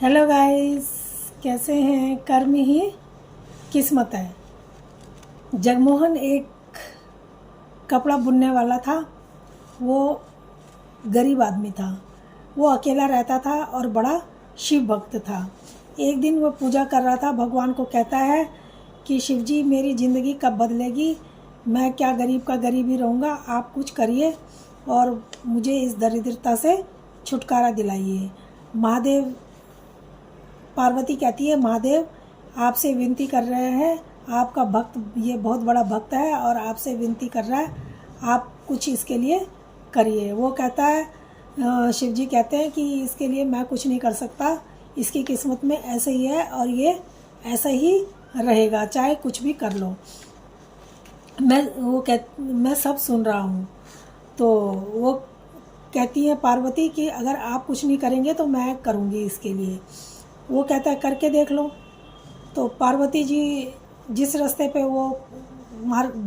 Hello guys, कैसे हैं। कर्म ही किस्मत है। जगमोहन एक कपड़ा बुनने वाला था। वो गरीब आदमी था। वो अकेला रहता था और बड़ा शिव भक्त था। एक दिन वो पूजा कर रहा था, भगवान को कहता है कि शिव जी, मेरी ज़िंदगी कब बदलेगी। मैं क्या गरीब का गरीब ही रहूँगा, आप कुछ करिए और मुझे इस दरिद्रता से छुटकारा दिलाइए। महादेव पार्वती कहती है, महादेव आपसे विनती कर रहे हैं, आपका भक्त ये बहुत बड़ा भक्त है और आपसे विनती कर रहा है, आप कुछ इसके लिए करिए। वो कहता है, शिव जी कहते हैं कि इसके लिए मैं कुछ नहीं कर सकता, इसकी किस्मत में ऐसे ही है और ये ऐसा ही रहेगा, चाहे कुछ भी कर लो। मैं सब सुन रहा हूँ। तो वो कहती है पार्वती कि अगर आप कुछ नहीं करेंगे तो मैं करूँगी इसके लिए। वो कहता है करके देख लो। तो पार्वती जी जिस रास्ते पे वो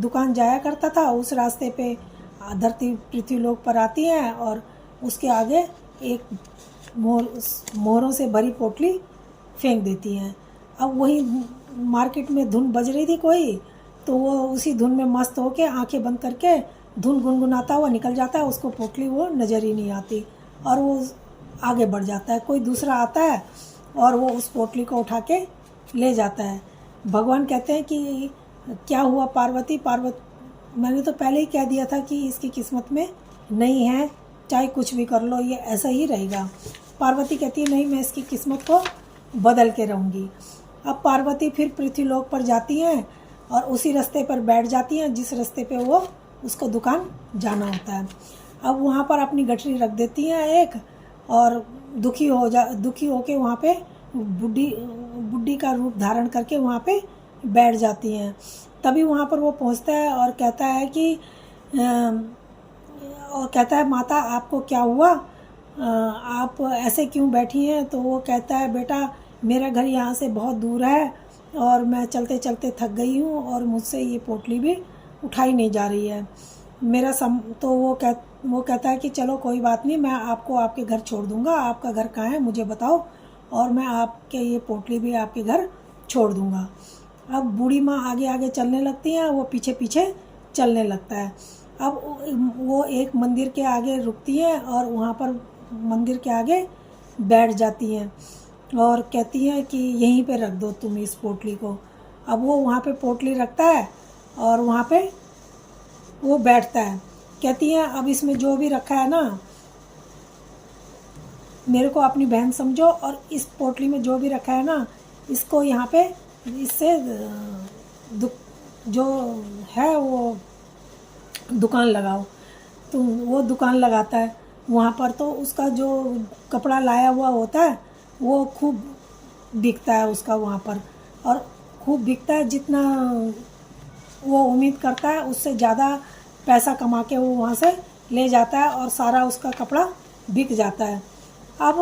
दुकान जाया करता था, उस रास्ते पे धरती पृथ्वीलोक पर आती हैं और उसके आगे एक मोहरों से भरी पोटली फेंक देती हैं। अब वही मार्केट में धुन बज रही थी कोई, तो वो उसी धुन में मस्त होके आंखें बंद करके धुन गुनगुनाता हुआ निकल जाता है। उसको पोटली वो नज़र ही नहीं आती और वो आगे बढ़ जाता है। कोई दूसरा आता है और वो उस पोटली को उठा के ले जाता है। भगवान कहते हैं कि क्या हुआ पार्वती। मैंने तो पहले ही कह दिया था कि इसकी किस्मत में नहीं है, चाहे कुछ भी कर लो ये ऐसा ही रहेगा। पार्वती कहती है नहीं, मैं इसकी किस्मत को बदल के रहूँगी। अब पार्वती फिर पृथ्वीलोक पर जाती हैं और उसी रास्ते पर बैठ जाती हैं जिस रास्ते पे वो उसको दुकान जाना होता है। अब वहाँ पर अपनी गठरी रख देती हैं एक, और दुखी होके वहाँ पे बुढ़ी का रूप धारण करके वहाँ पे बैठ जाती हैं। तभी वहाँ पर वो पहुँचता है और कहता है माता आपको क्या हुआ, आप ऐसे क्यों बैठी हैं। तो वो कहता है बेटा मेरा घर यहाँ से बहुत दूर है और मैं चलते चलते थक गई हूँ और मुझसे ये पोटली भी उठाई नहीं जा रही है। तो वो कहता है कि चलो कोई बात नहीं, मैं आपको आपके घर छोड़ दूँगा, आपका घर कहाँ है मुझे बताओ और मैं आपके ये पोटली भी आपके घर छोड़ दूँगा। अब बूढ़ी माँ आगे आगे चलने लगती है, वो पीछे पीछे चलने लगता है। अब वो एक मंदिर के आगे रुकती है और वहाँ पर मंदिर के आगे बैठ जाती हैं और कहती हैं कि यहीं पे रख दो तुम इस पोटली को। अब वो वहाँ पे पोटली रखता है और वहाँ पे वो बैठता है। कहती हैं अब इसमें जो भी रखा है ना, मेरे को अपनी बहन समझो और इस पोटली में जो भी रखा है ना, इसको यहाँ पे इससे जो है वो दुकान लगाओ। तो वो दुकान लगाता है वहाँ पर। तो उसका जो कपड़ा लाया हुआ होता है वो खूब बिकता है उसका वहाँ पर, और खूब बिकता है। जितना वो उम्मीद करता है उससे ज़्यादा पैसा कमा के वो वहाँ से ले जाता है और सारा उसका कपड़ा बिक जाता है। अब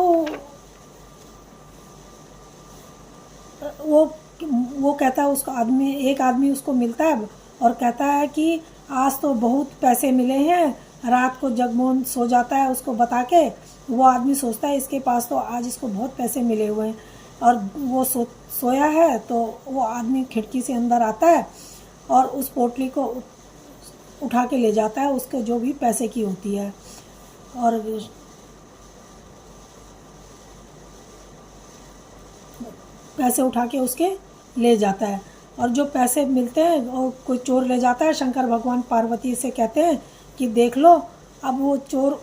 वो कहता है, उसको एक आदमी उसको मिलता है और कहता है कि आज तो बहुत पैसे मिले हैं। रात को जगमोहन सो जाता है उसको बता के। वो आदमी सोचता है इसके पास तो आज इसको बहुत पैसे मिले हुए हैं, और वो सोया है। तो वो आदमी खिड़की से अंदर आता है और उस पोटली को उठा के ले जाता है, उसके जो भी पैसे की होती है, और पैसे उठा के उसके ले जाता है। और जो पैसे मिलते हैं और कोई चोर ले जाता है। शंकर भगवान पार्वती से कहते हैं कि देख लो, अब वो चोर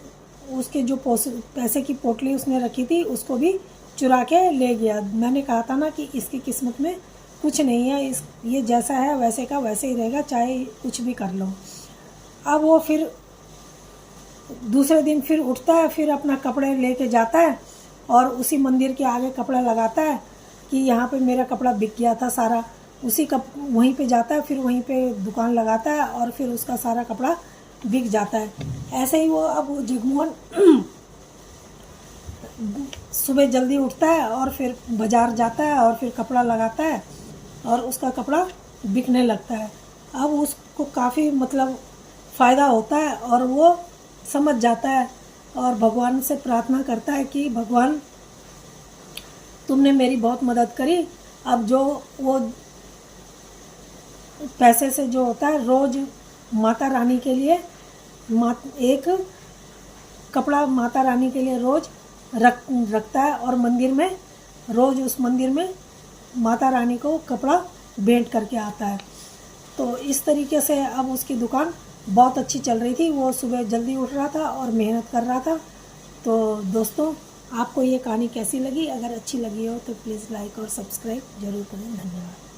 उसके जो पैसे की पोटली उसने रखी थी उसको भी चुरा के ले गया। मैंने कहा था ना कि इसकी किस्मत में कुछ नहीं है, ये जैसा है वैसे का वैसे ही रहेगा, चाहे कुछ भी कर लो। अब वो फिर दूसरे दिन फिर उठता है, फिर अपना कपड़े लेके जाता है और उसी मंदिर के आगे कपड़ा लगाता है कि यहाँ पे मेरा कपड़ा बिक गया था सारा। वहीं पे जाता है, फिर वहीं पे दुकान लगाता है और फिर उसका सारा कपड़ा बिक जाता है। ऐसे ही अब जगमोहन सुबह जल्दी उठता है और फिर बाज़ार जाता है और फिर कपड़ा लगाता है और उसका कपड़ा बिकने लगता है। अब उसको काफ़ी फ़ायदा होता है और वो समझ जाता है और भगवान से प्रार्थना करता है कि भगवान तुमने मेरी बहुत मदद करी। अब जो वो पैसे से जो होता है, रोज़ माता रानी के लिए एक कपड़ा माता रानी के लिए रोज़ रखता है और मंदिर में रोज़ उस मंदिर में माता रानी को कपड़ा भेंट करके आता है। तो इस तरीके से अब उसकी दुकान बहुत अच्छी चल रही थी। वो सुबह जल्दी उठ रहा था और मेहनत कर रहा था। तो दोस्तों, आपको ये कहानी कैसी लगी? अगर अच्छी लगी हो तो प्लीज़ लाइक और सब्सक्राइब ज़रूर करें। धन्यवाद।